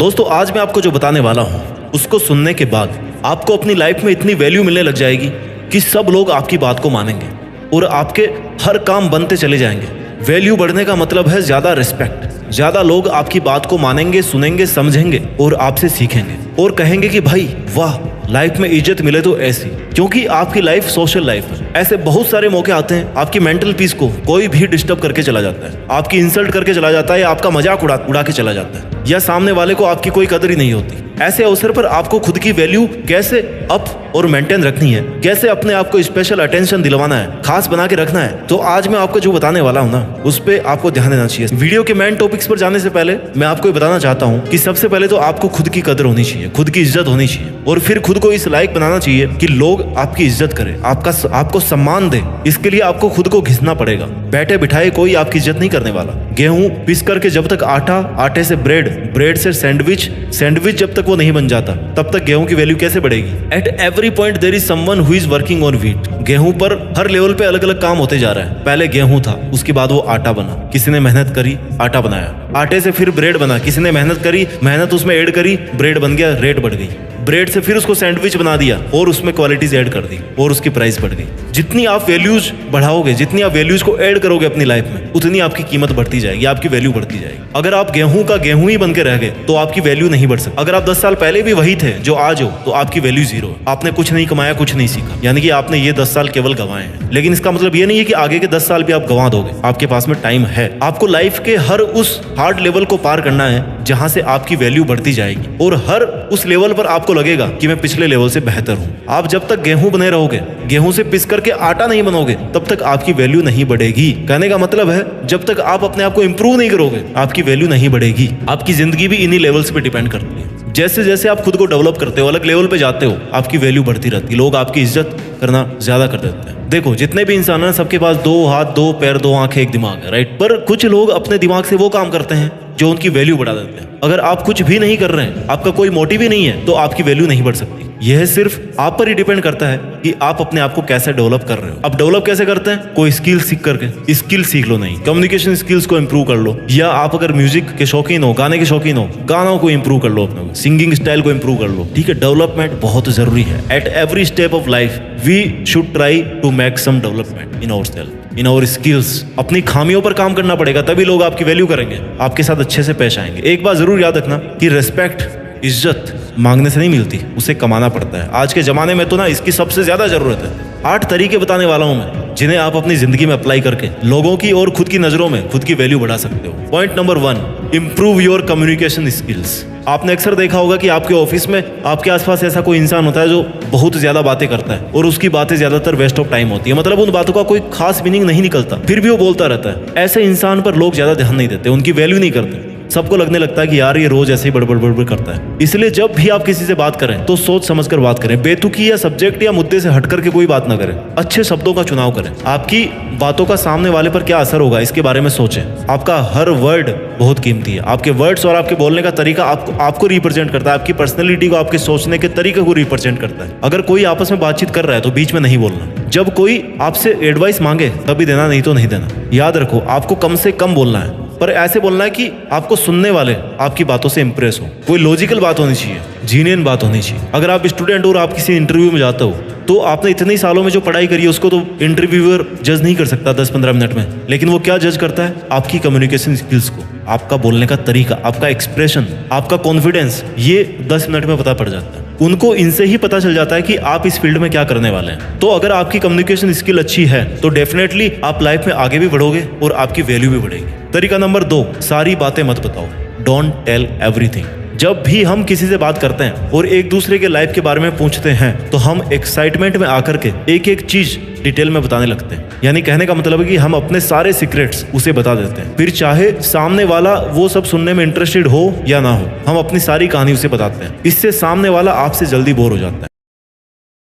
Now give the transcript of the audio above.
दोस्तों आज मैं आपको जो बताने वाला हूँ उसको सुनने के बाद आपको अपनी लाइफ में इतनी वैल्यू मिलने लग जाएगी कि सब लोग आपकी बात को मानेंगे और आपके हर काम बनते चले जाएंगे। वैल्यू बढ़ने का मतलब है ज्यादा रिस्पेक्ट। ज्यादा लोग आपकी बात को मानेंगे, सुनेंगे, समझेंगे और आपसे सीखेंगे और कहेंगे कि भाई वाह, लाइफ में इज्जत मिले तो ऐसी, क्योंकि आपकी लाइफ सोशल लाइफ है। ऐसे बहुत सारे मौके आते हैं आपकी मेंटल पीस को कोई भी डिस्टर्ब करके चला जाता है, आपकी इंसल्ट करके चला जाता है या आपका मजाक उड़ा के चला जाता है, या सामने वाले को आपकी कोई कदर ही नहीं होती। ऐसे अवसर पर आपको खुद की वैल्यू कैसे अप और मेंटेन रखनी है, कैसे अपने आप को स्पेशल अटेंशन दिलवाना है, खास बना के रखना है, तो आज मैं आपको जो बताने वाला हूँ ना उस पर आपको ध्यान देना चाहिए। वीडियो के मेन टॉपिक्स पर जाने से पहले मैं आपको ये बताना चाहता हूँ कि सबसे पहले तो आपको खुद की कदर होनी चाहिए, खुद की इज्जत होनी चाहिए और फिर खुद को इस लायक बनाना चाहिए कि लोग आपकी इज्जत करें, आपको सम्मान दे। इसके लिए आपको खुद को घिसना पड़ेगा। बैठे बिठाए कोई आपकी इज्जत नहीं करने वाला। गेहूं पिस करके जब तक आटा, आटे से ब्रेड, ब्रेड से सैंडविच, सैंडविच जब तक वो नहीं बन जाता तब तक गेहूं की वैल्यू कैसे बढ़ेगी। At every point there is someone who is working on wheat. गेहूं पर हर लेवल पे अलग अलग काम होते जा रहा है। पहले गेहूं था, उसके बाद वो आटा बना, किसी ने मेहनत करी, आटा बनाया। आटे से फिर ब्रेड बना, किसी ने मेहनत करी, मेहनत उसमें ऐड करी, ब्रेड बन गया, रेट बढ़ गई। ब्रेड से फिर उसको सैंडविच बना दिया और उसमें क्वालिटीज ऐड कर दी और उसकी प्राइस बढ़ गई। जितनी आप वैल्यूज बढ़ाओगे, जितनी आप वैल्यूज को ऐड करोगे अपनी लाइफ में, उतनी आपकी कीमत बढ़ती जाएगी, आपकी वैल्यू बढ़ती जाएगी। अगर आप गेहूं का गेहूं ही बन के रह गए तो आपकी वैल्यू नहीं बढ़ सकती। अगर आप 10 साल पहले भी वही थे जो आज हो तो आपकी वैल्यू जीरो है। आपने कुछ नहीं कमाया, कुछ नहीं सीखा, यानी कि आपने ये 10 साल केवल गंवाए हैं। लेकिन इसका मतलब ये नहीं है कि आगे के 10 साल भी आप गंवा दोगे। आपके पास में टाइम है। आपको लाइफ के हर उस हार्ड लेवल को पार करना है जहां से आपकी वैल्यू बढ़ती जाएगी और हर उस लेवल पर आपको लगेगा कि मैं पिछले लेवल से बेहतर हूं। आप जब तक गेहूं बने रहोगे, गेहूं से पिस करके आटा नहीं बनोगे, तब तक आपकी वैल्यू नहीं बढ़ेगी। कहने का मतलब है जब तक आप अपने आप को इंप्रूव नहीं करोगे, आपकी वैल्यू नहीं बढ़ेगी। आपकी जिंदगी भी इन्हीं लेवल्स पे डिपेंड करती है। जैसे जैसे आप खुद को डेवलप करते हो, अलग लेवल पे जाते हो, आपकी वैल्यू बढ़ती रहती है। लोग आपकी इज्जत करना ज्यादा कर देते हैं। देखो, जितने भी इंसान हैं सबके पास 2 हाथ, 2 पैर, 2 आंखें, 1 दिमाग है, राइट। पर कुछ लोग अपने दिमाग से वो काम करते हैं जो उनकी वैल्यू बढ़ा देते हैं। अगर आप कुछ भी नहीं कर रहे हैं, आपका कोई मोटिव ही नहीं है, तो आपकी वैल्यू नहीं बढ़ सकती। यह सिर्फ आप पर ही डिपेंड करता है कि आप अपने आप को कैसे डेवलप कर रहे हो। आप डेवलप कैसे करते हैं? कोई स्किल सीख करके। स्किल सीख लो, नहीं, कम्युनिकेशन स्किल्स को इंप्रूव कर लो, या आप अगर म्यूजिक के शौकीन हो, गाने के शौकीन हो, गानों को इंप्रूव कर लो, अपने सिंगिंग स्टाइल को इंप्रूव कर लो। ठीक है, डेवलपमेंट बहुत जरूरी है। At every step of life we should try to make some development in ourself, in our skills. अपनी खामियों पर काम करना पड़ेगा, तभी लोग आपकी वैल्यू करेंगे, आपके साथ अच्छे से पेश आएंगे। एक बात जरूर याद रखना कि रिस्पेक्ट, इज्जत मांगने से नहीं मिलती, उसे कमाना पड़ता है। आज के जमाने में तो ना इसकी सबसे ज्यादा जरूरत है। 8 तरीके बताने वाला हूं मैं जिन्हें आप अपनी जिंदगी में अप्लाई करके लोगों की और खुद की नजरों में खुद की वैल्यू बढ़ा सकते हो। Point number 1, improve your communication skills. आपने अक्सर देखा होगा कि आपके ऑफिस में आपके आसपास ऐसा कोई इंसान होता है जो बहुत ज्यादा बातें करता है और उसकी बातें ज्यादातर वेस्ट ऑफ टाइम होती है। मतलब उन बातों का कोई खास मीनिंग नहीं निकलता, फिर भी वो बोलता रहता है। ऐसे इंसान पर लोग ज्यादा ध्यान नहीं देते, उनकी वैल्यू नहीं करते। सबको लगने लगता है कि यार ये रोज ऐसे ही बड़बड़ करता है। इसलिए जब भी आप किसी से बात करें तो सोच समझ कर बात करें। बेतुकी या सब्जेक्ट या मुद्दे से हट करके कोई बात ना करें। अच्छे शब्दों का चुनाव करें। आपकी बातों का सामने वाले पर क्या असर होगा इसके बारे में सोचें। आपका हर वर्ड बहुत कीमती है। आपके वर्ड्स और आपके बोलने का तरीका आपको रिप्रेजेंट करता है, आपकी पर्सनैलिटी को, आपके सोचने के तरीके को रिप्रेजेंट करता है। अगर कोई आपस में बातचीत कर रहा है तो बीच में नहीं बोलना। जब कोई आपसे एडवाइस मांगे तभी देना, नहीं तो नहीं देना। याद रखो, आपको कम से कम बोलना है, पर ऐसे बोलना है कि आपको सुनने वाले आपकी बातों से इंप्रेस हो। कोई लॉजिकल बात होनी चाहिए, जीनियन बात होनी चाहिए। अगर आप स्टूडेंट और आप किसी इंटरव्यू में जाते हो तो आपने इतने सालों में जो पढ़ाई करी है उसको तो इंटरव्यूअर जज नहीं कर सकता 10-15 मिनट में, लेकिन वो क्या जज करता है? आपकी कम्युनिकेशन स्किल्स को, आपका बोलने का तरीका, आपका एक्सप्रेशन, आपका कॉन्फिडेंस। ये 10 मिनट में पता पड़ जाता है। उनको इनसे ही पता चल जाता है कि आप इस फील्ड में क्या करने वाले हैं। तो अगर आपकी कम्युनिकेशन स्किल अच्छी है तो डेफिनेटली आप लाइफ में आगे भी बढ़ोगे और आपकी वैल्यू भी बढ़ेगी। तरीका नंबर 2, सारी बातें मत बताओ। Don't tell everything. जब भी हम किसी से बात करते हैं और एक दूसरे के लाइफ के बारे में पूछते हैं तो हम एक्साइटमेंट में आकर के एक एक चीज डिटेल में बताने लगते हैं। यानी कहने का मतलब है कि हम अपने सारे सीक्रेट्स उसे बता देते हैं। फिर चाहे सामने वाला वो सब सुनने में इंटरेस्टेड हो या ना हो, हम अपनी सारी कहानी उसे बताते हैं। इससे सामने वाला आपसे जल्दी बोर हो जाता है।